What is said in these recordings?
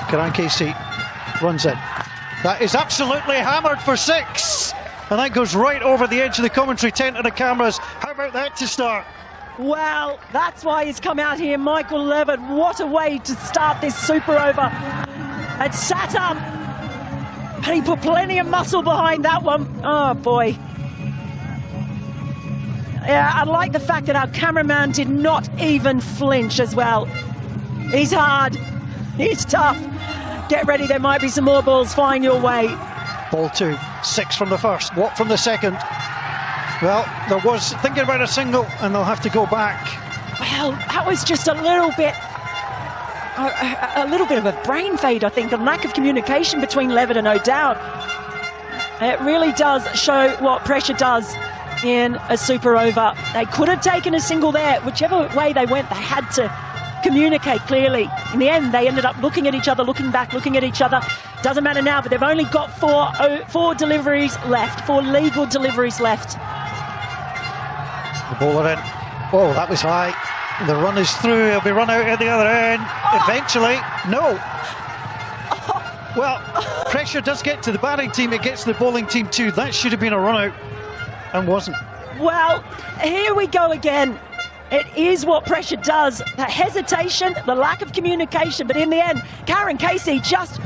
Karan Casey runs in. That is absolutely hammered for 6. And that goes right over the edge of the commentary tent of the cameras. How about that to start? Well, that's why he's come out here, Michael Levitt. What a way to start this super over. And sat up. And he put plenty of muscle behind that one. Oh, boy. Yeah, I like the fact that our cameraman did not even flinch as well. He's hard. He's tough. Get ready, there might be some more balls flying your way. Ball 2, 6 from the first. What from the second? Well, there was thinking about a single, and they'll have to go back. Well, that was just a little bit of a brain fade, I think. The lack of communication between Levitt and O'Dowd. It really does show what pressure does in a super over. They could have taken a single there. Whichever way they went, they had to communicate clearly. In the end, they ended up looking at each other, looking back, looking at each other. Doesn't matter now, but they've only got four deliveries left, 4 legal deliveries left. The bowler in. Oh, that was high. The run is through. He'll be run out at the other end. Eventually. No. Well, pressure does get to the batting team. It gets to the bowling team too. That should have been a run out and wasn't. Well, here we go again. It is what pressure does. The hesitation, the lack of communication. But in the end, Karan Casey just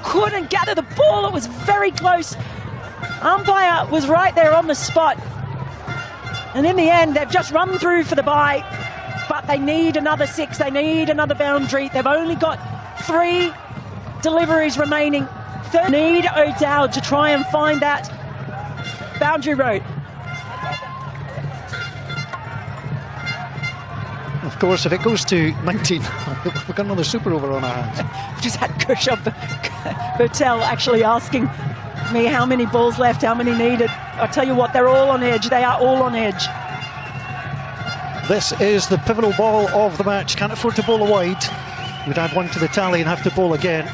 couldn't gather the ball. It was very close. Umpire was right there on the spot. And in the end, they've just run through for the bye. But they need another 6. They need another boundary. They've only got 3 deliveries remaining. Need O'Dowd to try and find that boundary road. Of course, if it goes to 19, we've got another super over on our hands. We've just had Kushab Patel actually asking me how many balls left, how many needed. I tell you what, they're all on edge. They are all on edge. This is the pivotal ball of the match. Can't afford to bowl a wide. We'd add 1 to the tally and have to bowl again.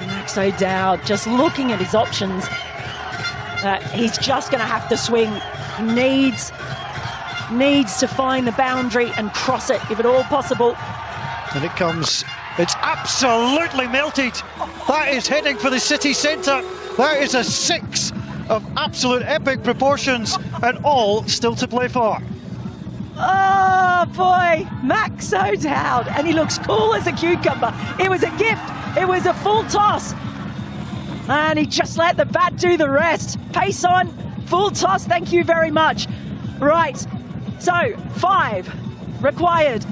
Max O'Dowd just looking at his options. He's just going to have to swing. He needs to find the boundary and cross it, if at all possible. And it comes. It's absolutely melted. That is heading for the city centre. That is a 6 of absolute epic proportions, and all still to play for. Oh boy, Max O'Dowd, and he looks cool as a cucumber. It was a gift, it was a full toss, and he just let the bat do the rest. Pace on, full toss, thank you very much. Right, so 5 required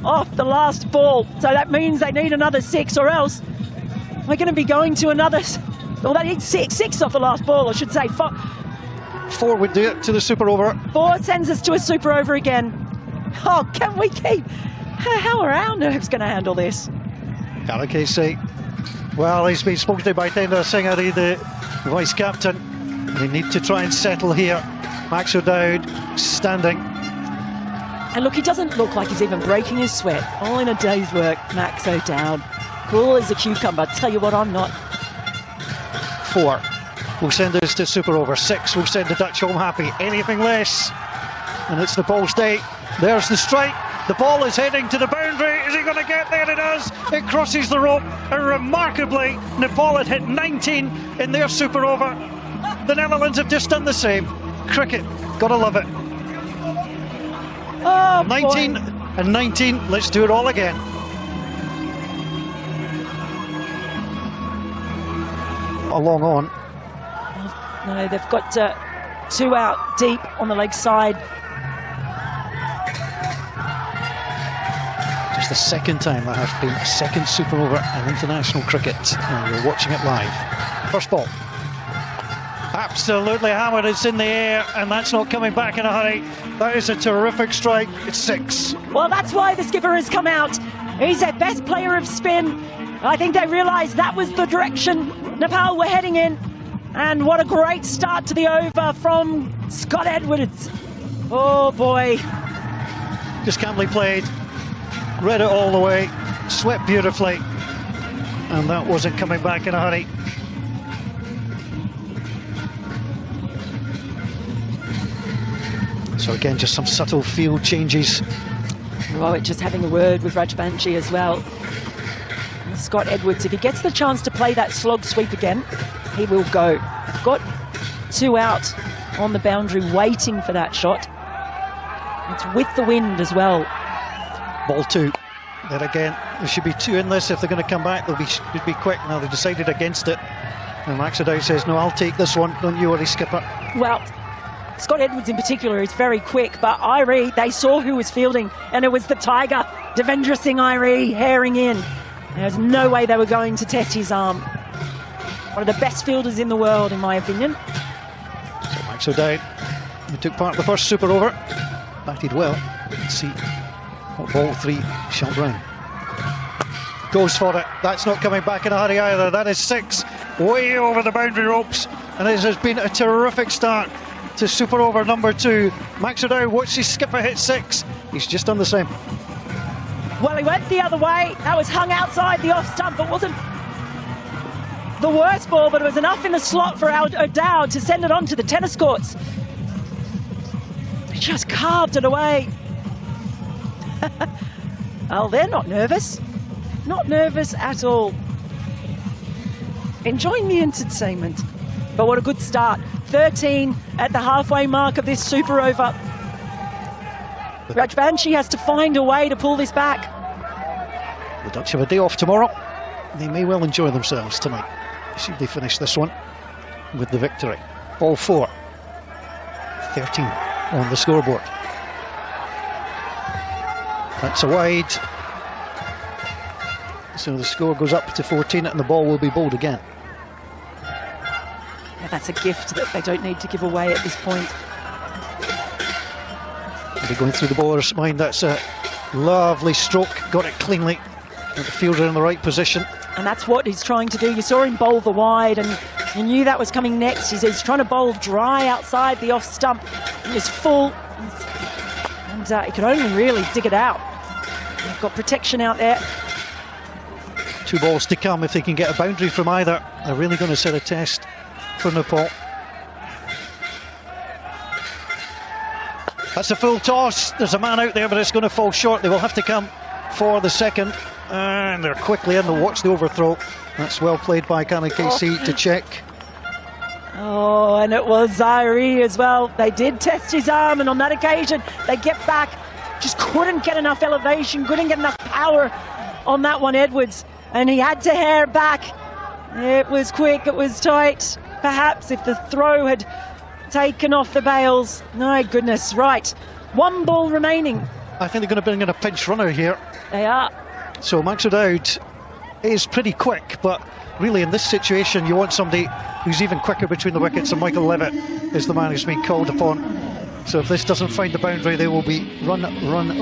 off the last ball, so that means they need another 6, or else we're going to be going to another, well, they need 6 off the last ball, I should say. 4 would do it to the super over. 4 sends us to a super over again. Oh, can we keep? How are our nerves going to handle this? Karan Casey. Well, he's been spoken to by Tender Singh, the vice captain. They need to try and settle here. Max O'Dowd standing. And look, he doesn't look like he's even breaking his sweat. All in a day's work, Max O'Dowd. Cool as a cucumber. Tell you what, I'm not. 4 will send us to super over. 6 will send the Dutch home happy. Anything less, and it's the ball's day. There's the strike. The ball is heading to the boundary. Is he going to get there? It does. It crosses the rope, and remarkably, Nepal had hit 19 in their super over. The Netherlands have just done the same. Cricket, gotta love it. Oh, 19 boy. And 19. Let's do it all again. A long on. No, they've got 2 out deep on the leg side. Just the second time there have been a second super over in international cricket, and you're watching it live. First ball. Absolutely hammered, it's in the air, and that's not coming back in a hurry. That is a terrific strike. It's 6. Well, that's why the skipper has come out. He's their best player of spin. I think they realised that was the direction Nepal were heading in. And what a great start to the over from Scott Edwards. Oh boy. Just calmly played, read it all the way, swept beautifully, and that wasn't coming back in a hurry. So again, just some subtle field changes. Rohit just having a word with Rajbanshi as well. Scott Edwards. If he gets the chance to play that slog sweep again, he will go. Got 2 out on the boundary waiting for that shot. It's with the wind as well. Ball 2. There again, there should be 2 in this. If they're going to come back, they'll be quick. Now they decided against it. And Maxwell says, no, I'll take this one. Don't you worry, skipper. Well, Scott Edwards in particular is very quick, but Irie, they saw who was fielding, and it was the Tiger, Devendra Singh Irie, herring in. There's no way they were going to test his arm. One of the best fielders in the world, in my opinion. So Maxwell down. He took part in the first super over. Batted well. Let's see what ball 3 shall bring. Goes for it. That's not coming back in a hurry either. That is 6, way over the boundary ropes. And this has been a terrific start to super over number 2. Maxwell, watch his skipper hit 6. He's just done the same. Well, he went the other way. That was hung outside the off stump. It wasn't the worst ball, but it was enough in the slot for O'Dowd to send it on to the tennis courts. He just carved it away. Oh, they're not nervous. Not nervous at all. Enjoying the entertainment. But what a good start. 13 at the halfway mark of this super over. Rajvanshi has to find a way to pull this back. The Dutch have a day off tomorrow. They may well enjoy themselves tonight. See if they finish this one with the victory. Ball 4. 13 on the scoreboard. That's a wide. So the score goes up to 14 and the ball will be bowled again. Yeah, that's a gift that they don't need to give away at this point. They'll be going through the bowler's mind. That's a lovely stroke. Got it cleanly. Got the fielder in the right position. And that's what he's trying to do. You saw him bowl the wide and you knew that was coming next. He's trying to bowl dry outside the off stump. It was full. And he could only really dig it out. They've got protection out there. 2 balls to come if they can get a boundary from either. They're really going to set a test for Nepal. That's a full toss. There's a man out there, but it's going to fall short. They will have to come for the second. And they're quickly in to watch the overthrow. That's well played by Karen KC to check. Oh, and it was Zaire as well. They did test his arm, and on that occasion, they get back. Just couldn't get enough elevation, couldn't get enough power on that one, Edwards. And he had to hair back. It was quick, it was tight. Perhaps if the throw had taken off the bails. My goodness, right. 1 ball remaining. I think they're going to bring in a pinch runner here. They are. So Max O'Dowd is pretty quick, but really in this situation you want somebody who's even quicker between the wickets, and Michael Levitt is the man who's been called upon. So if this doesn't find the boundary, they will be running. Well,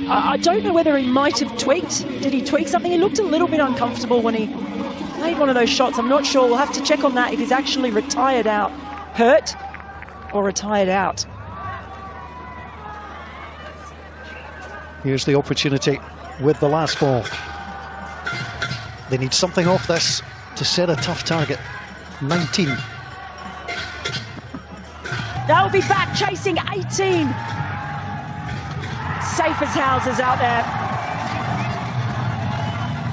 I don't know whether he might have tweaked. Did he tweak something? He looked a little bit uncomfortable when he made one of those shots. I'm not sure. We'll have to check on that if he's actually retired out. Hurt or retired out. Here's the opportunity with the last ball. They need something off this to set a tough target. 19. They'll be back chasing 18. Safe as houses out there.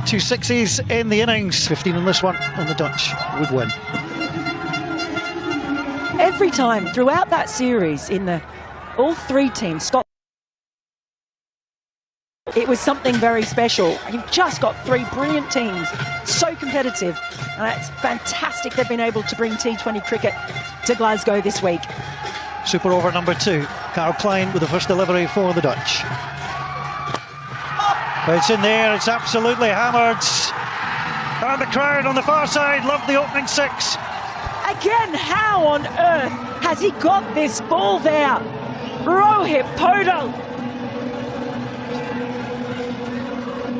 2 6s in the innings. 15 in this one, and the Dutch would win. Every time throughout that series, all 3 teams, Scott, it was something very special. You've just got 3 brilliant teams, so competitive, and it's fantastic they've been able to bring T20 cricket to Glasgow this week. Super over number 2. Carl Klein with the first delivery for the Dutch. It's in there, it's absolutely hammered. And the crowd on the far side love the opening 6. Again, how on earth has he got this ball there? Rohit Podal.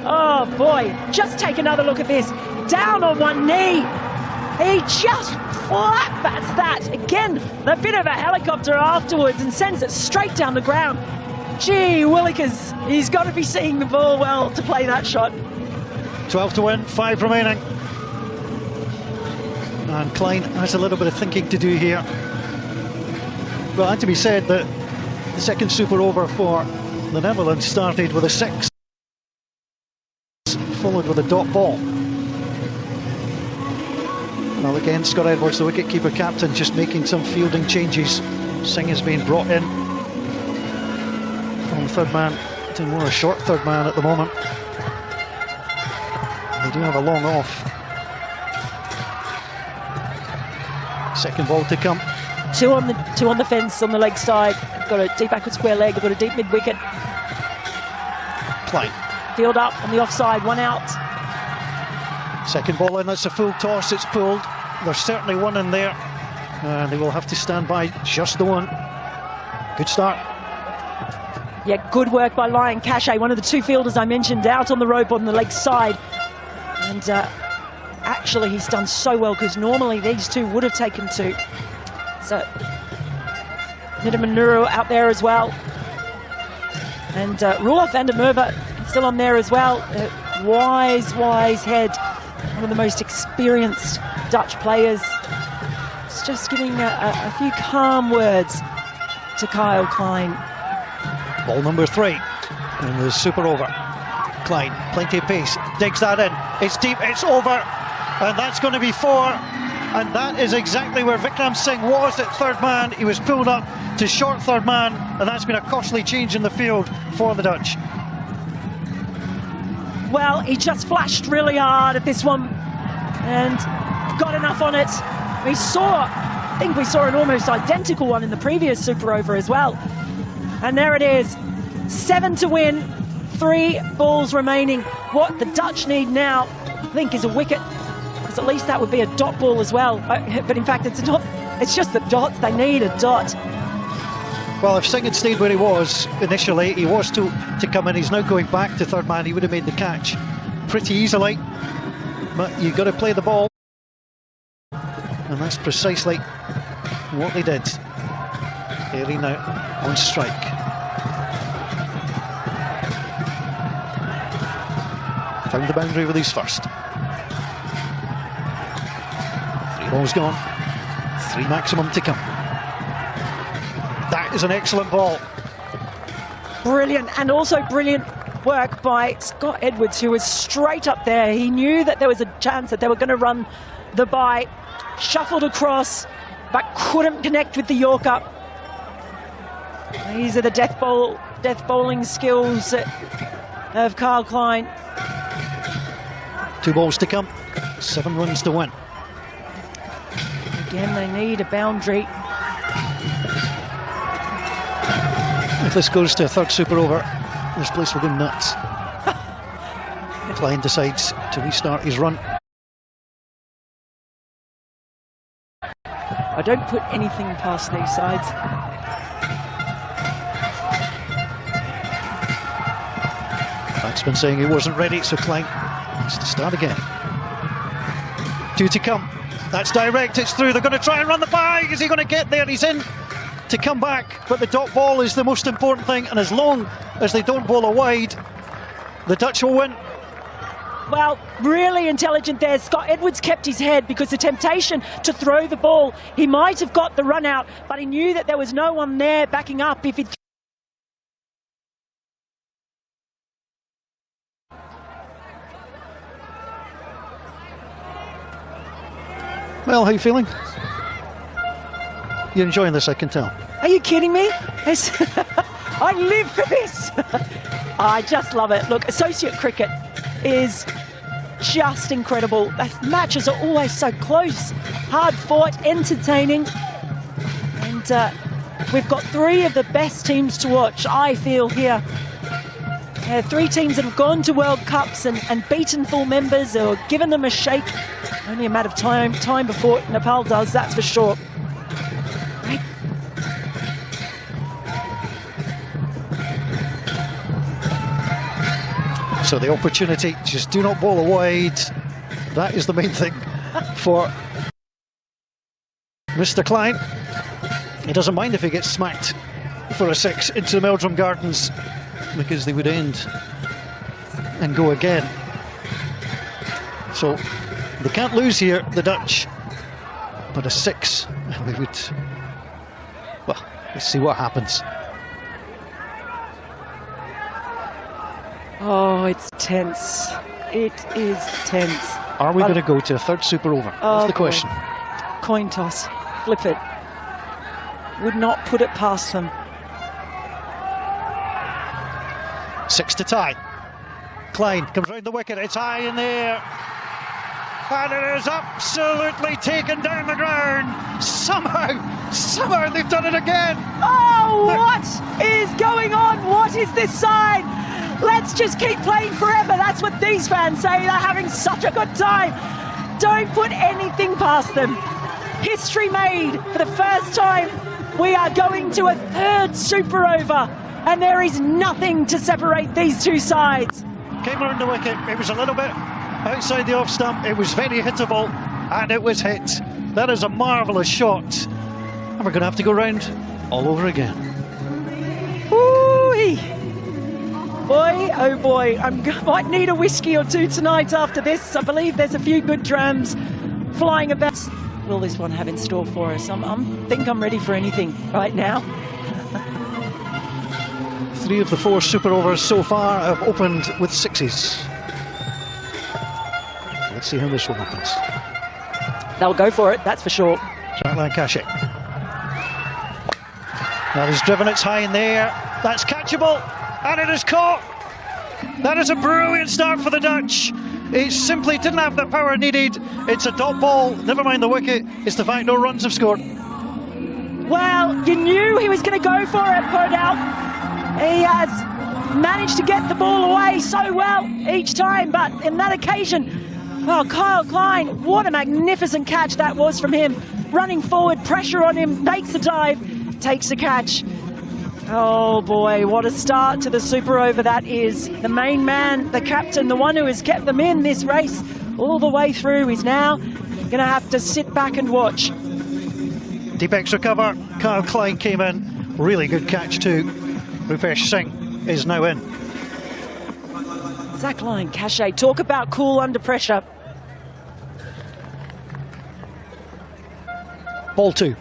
Oh boy, just take another look at this. Down on one knee. He just flat bats that. Again, a bit of a helicopter afterwards and sends it straight down the ground. Gee willikers, he's got to be seeing the ball well to play that shot. 12 to win, 5 remaining. And Klein has a little bit of thinking to do here. Well, it had to be said that the second super over for the Netherlands started with a 6. followed with a dot ball. Well, again, Scott Edwards, the wicketkeeper captain, just making some fielding changes. Singh has been brought in from third man to more a short third man at the moment. They do have a long off. Second ball to come. Two on the fence on the leg side. Got a deep backward square leg. Got a deep mid wicket. Klein. Field up on the offside. One out. Second ball in. That's a full toss. It's pulled. There's certainly one in there. They will have to stand by just the one. Good start. Yeah, good work by Lion Cachet, one of the two fielders I mentioned, out on the rope on the leg side. And actually, he's done so well, because normally these two would have taken two. So, Nidamanuru out there as well. And Roelof van der Merwe still on there as well. Wise head. One of the most experienced Dutch players. It's just giving a few calm words to Kyle Klein. Ball number 3 in the super over. Klein, plenty of pace, digs that in. It's deep, it's over, and that's going to be 4. And that is exactly where Vikram Singh was at third man. He was pulled up to short third man, and that's been a costly change in the field for the Dutch. Well, he just flashed really hard at this one and got enough on it. I think we saw an almost identical one in the previous super over as well. And there it is, 7 to win, 3 balls remaining. What the Dutch need now, I think, is a wicket, because at least that would be a dot ball as well. But in fact, it's not. It's just the dots. They need a dot. Well, if Singh had stayed where he was initially, he was to come in. He's now going back to third man. He would have made the catch pretty easily. But you've got to play the ball. And that's precisely what they did. Airy now on strike. Found the boundary with his first. 3 balls gone. 3 maximum to come. That is an excellent ball. Brilliant, and also brilliant work by Scott Edwards, who was straight up there. He knew that there was a chance that they were going to run the bye. Shuffled across, but couldn't connect with the Yorker. These are the death bowling skills of Kyle Klein. 2 balls to come, 7 runs to win. Again, they need a boundary. If this goes to a third super over, this place will go nuts. Klein decides to restart his run. I don't put anything past these sides. Batsman saying he wasn't ready, so Klein has to start again. 2 to come. That's direct, it's through. They're going to try and run the bye. Is he going to get there? He's in to come back, but the dot ball is the most important thing, and as long as they don't bowl a wide, the Dutch will win. Well, really intelligent there. Scott Edwards kept his head, because the temptation to throw the ball, he might have got the run out, but he knew that there was no one there backing up if he. Well, how are you feeling? You're enjoying this, I can tell. Are you kidding me? I live for this. I just love it. Look, associate cricket is just incredible. The matches are always so close, hard fought, entertaining. And we've got 3 of the best teams to watch, I feel, here. 3 teams that have gone to World Cups and beaten full members or given them a shake. Only a matter of time before Nepal does, that's for sure. So the opportunity, just do not bowl a wide. That is the main thing for Mr. Klein. He doesn't mind if he gets smacked for a 6 into the Meldrum Gardens, because they would end and go again. So they can't lose here, the Dutch, but a 6, they would, well, let's see what happens. Oh, it's tense. It is tense. Are we going to go to a third super over? That's the question. Coin toss. Flip it. Would not put it past them. 6 to tie. Klein comes round the wicket. It's high in the air. And it is absolutely taken down the ground. Somehow they've done it again. Oh, what is going on? What is this sign? Let's just keep playing forever. That's what these fans say. They're having such a good time. Don't put anything past them. History made for the first time. We are going to a third super over, and there is nothing to separate these two sides. Came around the wicket. It was a little bit outside the off stump. It was very hittable, and it was hit. That is a marvellous shot. And we're going to have to go round all over again. Ooh-wee. Boy, oh boy, I might need a whiskey or two tonight after this. I believe there's a few good drams flying about. What will this one have in store for us? I think I'm ready for anything right now. 3 of the 4 super overs so far have opened with 6s. Let's see how this one opens. They'll go for it, that's for sure. Jack Lancashire. That is driven, it's high in the air. That's catchable, and it is caught. That is a brilliant start for the Dutch. It simply didn't have the power needed. It's a dot ball, never mind the wicket. It's the fact no runs have scored. Well, you knew he was going to go for it, Purdell. He has managed to get the ball away so well each time, but in that occasion, oh, Kyle Klein, what a magnificent catch that was from him. Running forward, pressure on him, makes the dive, takes the catch. Oh boy, what a start to the super over that is. The main man, the captain, the one who has kept them in this race all the way through is now going to have to sit back and watch. Deep extra cover, Kyle Klein came in. Really good catch too. Rupesh Singh is now in. Zach Lancashire, talk about cool under pressure. Ball 2.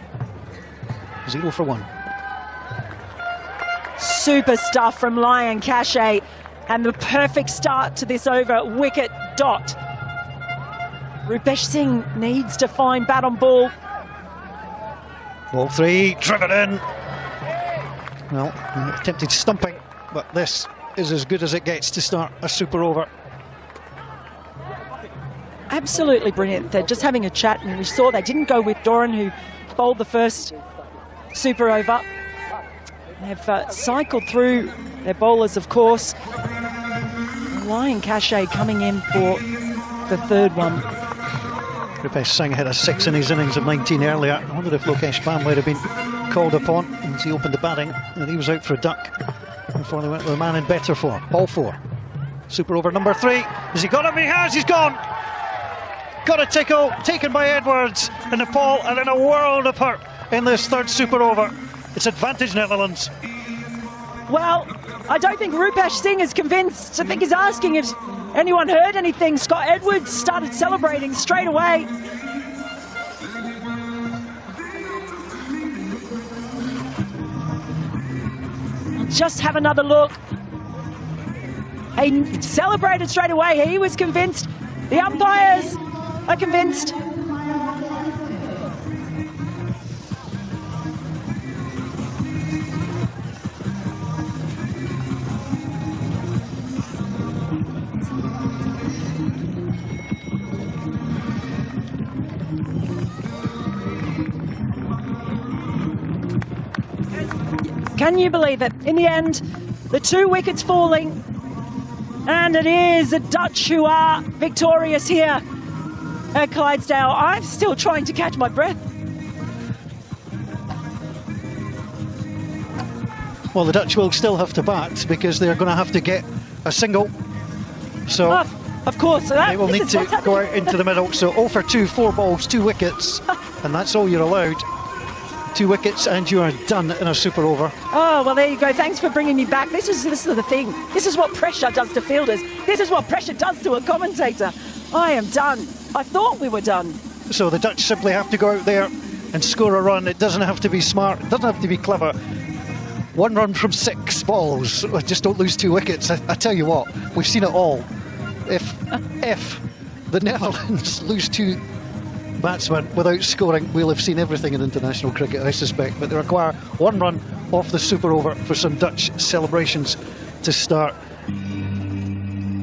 0 for 1. Super stuff from Lancashire, and the perfect start to this over. Wicket dot. Rupesh Singh needs to find bat on ball. Ball 3, driven in. Well, attempted stumping, but this is as good as it gets to start a super over. Absolutely brilliant. They're just having a chat, and we saw they didn't go with Doran, who bowled the first super over. They've cycled through their bowlers, of course. Lancashire coming in for the third one. Rupesh Singh hit a 6 in his innings of 19 earlier. I wondered if Lokesh Bam might have been called upon as he opened the batting, and he was out for a duck before they went with a man in better form. Ball 4. Super over number 3. Has he got him? He has. He's gone. Got a tickle, taken by Edwards in Nepal, and in a world of hurt in this third super over. It's advantage Netherlands. Well, I don't think Rupesh Singh is convinced. I think he's asking if anyone heard anything. Scott Edwards started celebrating straight away. I'll just have another look. He celebrated straight away. He was convinced. The umpires are convinced. Can you believe it? In the end, the 2 wickets falling, and it is the Dutch who are victorious here at Clydesdale. I'm still trying to catch my breath. Well, the Dutch will still have to bat because they're going to have to get a single. So of course, they will need to go out into the middle. So 0 for 2, 4 balls, 2 wickets, and that's all you're allowed. 2 wickets and you are done in a super over. Oh, well, there you go. Thanks for bringing me back. This is the thing. This is what pressure does to fielders. This is what pressure does to a commentator. I am done. I thought we were done. So the Dutch simply have to go out there and score a run. It doesn't have to be smart. It doesn't have to be clever. 1 run from 6 balls. Just don't lose 2 wickets. I tell you what, we've seen it all. If the Netherlands lose 2 batsmen without scoring, we'll have seen everything in international cricket, I suspect. But they require 1 run off the super over for some Dutch celebrations to start.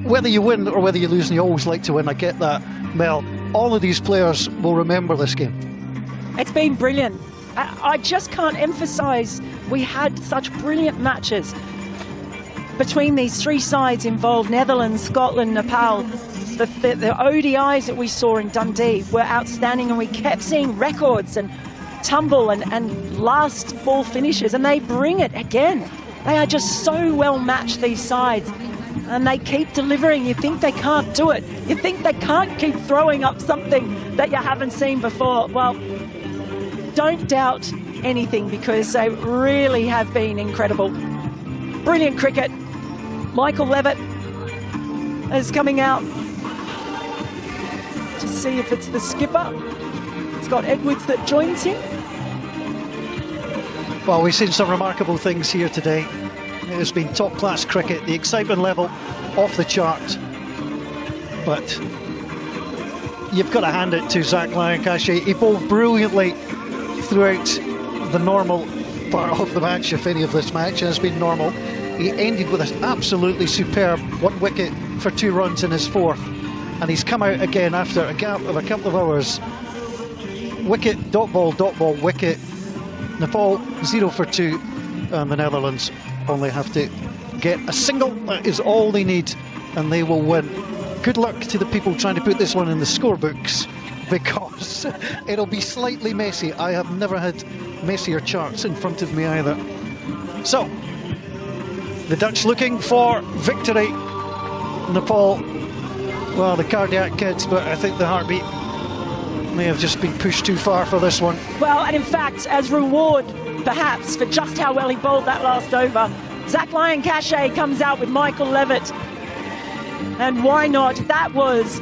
Whether you win or whether you lose, and you always like to win, I get that, Mel. All of these players will remember this game. It's been brilliant. I just can't emphasise we had such brilliant matches between these 3 sides involved: Netherlands, Scotland, Nepal. The ODIs that we saw in Dundee were outstanding, and we kept seeing records and tumble and last ball finishes, and they bring it again. They are just so well matched, these sides, and they keep delivering. You think they can't do it. You think they can't keep throwing up something that you haven't seen before. Well, don't doubt anything, because they really have been incredible. Brilliant cricket. Michael Levitt is coming out to see if it's the skipper. Scott Edwards that joins him. Well, we've seen some remarkable things here today. It has been top-class cricket, the excitement level off the chart. But you've got to hand it to Zach Lancashire. He bowled brilliantly throughout the normal part of the match, if any of this match has been normal. He ended with an absolutely superb 1 wicket for 2 runs in his 4th. And he's come out again after a gap of a couple of hours. Wicket, dot ball, wicket. Nepal 0 for 2, and the Netherlands only have to get a single. That is all they need, and they will win. Good luck to the people trying to put this one in the scorebooks, because it'll be slightly messy. I have never had messier charts in front of me either. So, the Dutch looking for victory. Nepal, well, the cardiac kids, but I think the heartbeat may have just been pushed too far for this one. Well, and in fact, as reward, perhaps, for just how well he bowled that last over, Zach Lancashire comes out with Michael Levitt. And why not? That was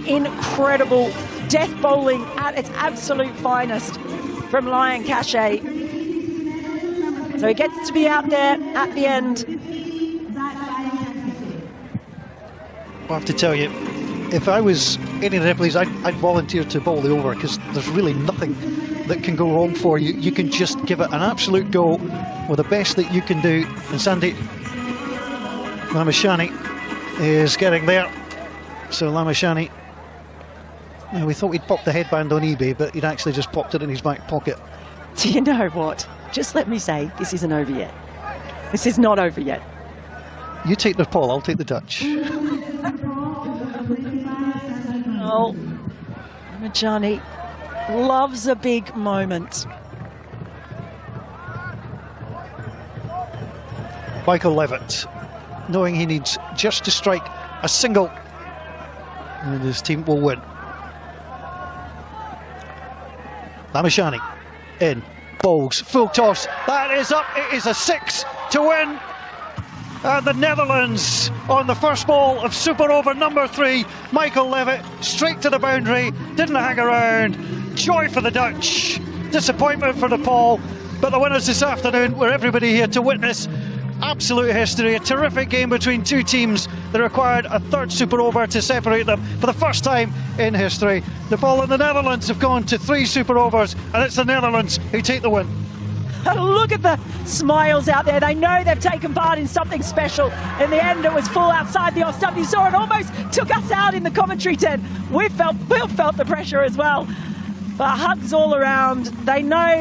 incredible. Death bowling at its absolute finest from Lancashire. So he gets to be out there at the end. I have to tell you, if I was any of the Nepalese, I'd volunteer to bowl the over, because there's really nothing that can go wrong for you. You can just give it an absolute go with the best that you can do. And Sandy Lamashani is getting there. So Lamashani, we thought we'd popped the headband on eBay, but he'd actually just popped it in his back pocket. Do you know what? Just let me say, this isn't over yet. This is not over yet. You take Nepal, I'll take the Dutch. Oh, Majani loves a big moment. Michael Levitt, knowing he needs just to strike a single, and his team will win. Lamashani in, bowls, full toss, that is up, it is a 6 to win. And the Netherlands on the first ball of super over number 3. Michael Levitt straight to the boundary, didn't hang around. Joy for the Dutch, disappointment for Nepal, but the winners this afternoon were everybody here to witness absolute history. A terrific game between 2 teams that required a 3rd super over to separate them for the first time in history. Nepal and the Netherlands have gone to 3 super overs, and it's the Netherlands who take the win. Look at the smiles out there. They know they've taken part in something special. In the end, it was full outside the off stump. You saw it almost took us out in the commentary tent. We felt the pressure as well. But hugs all around. They know